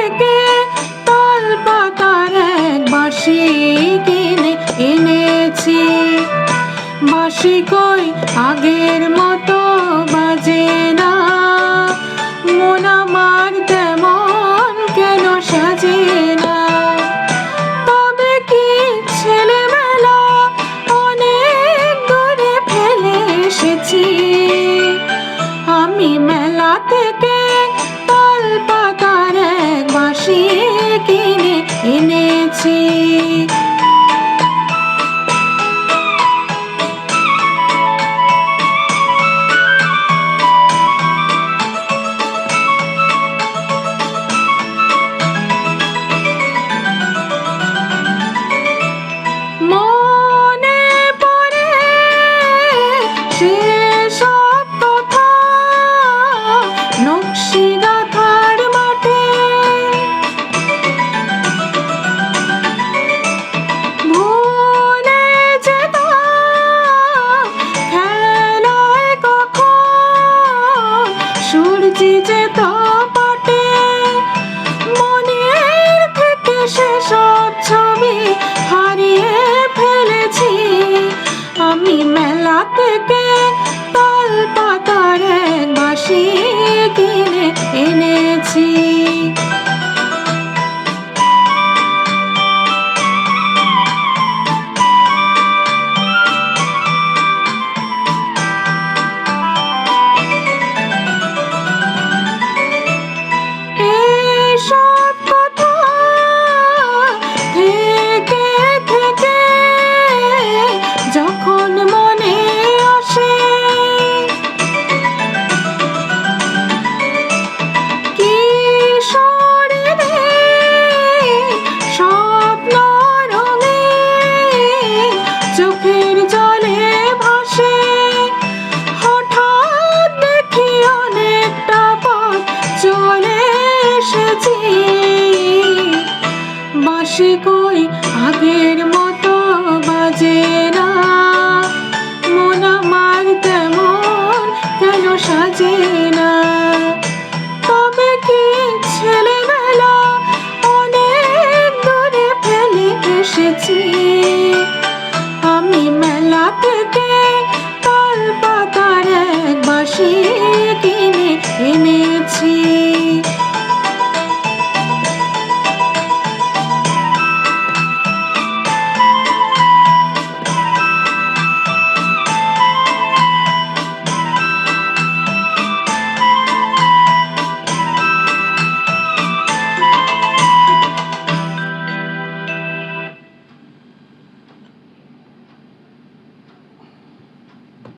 থেকে তাল পাতার এক বাঁশি কিনে এনেছি। বাঁশি কই আগের মতো বাজে না, মন আমার তেমন কেন সাজে না। তবে কি ছেলেবেলা অনেক দূরে ফেলে এসেছি, আমি মেলা থেকে তাল পাতার এক বাঁশি কিনে এনেছি। মনে পড়ে সেসব কথা নকশি কাঁথার মাঠে, ভুলে যেতাম খেলায় কখন সূর্যি যেত পাটে। মনের থেকে সেসব ছবি হারিয়ে ফেলেছি, আমি মেলা থেকে তাল পাতার এক বাঁশি কিনে এনেছি। এসব কথা থেকে থেকে যখন মনে আসে, কিশোরীদের স্বপ্ন রঙে চোখের জলে ভাসে। হঠাৎ দেখি অনেকটা পথ চলে এসেছি, বাঁশি কই আগের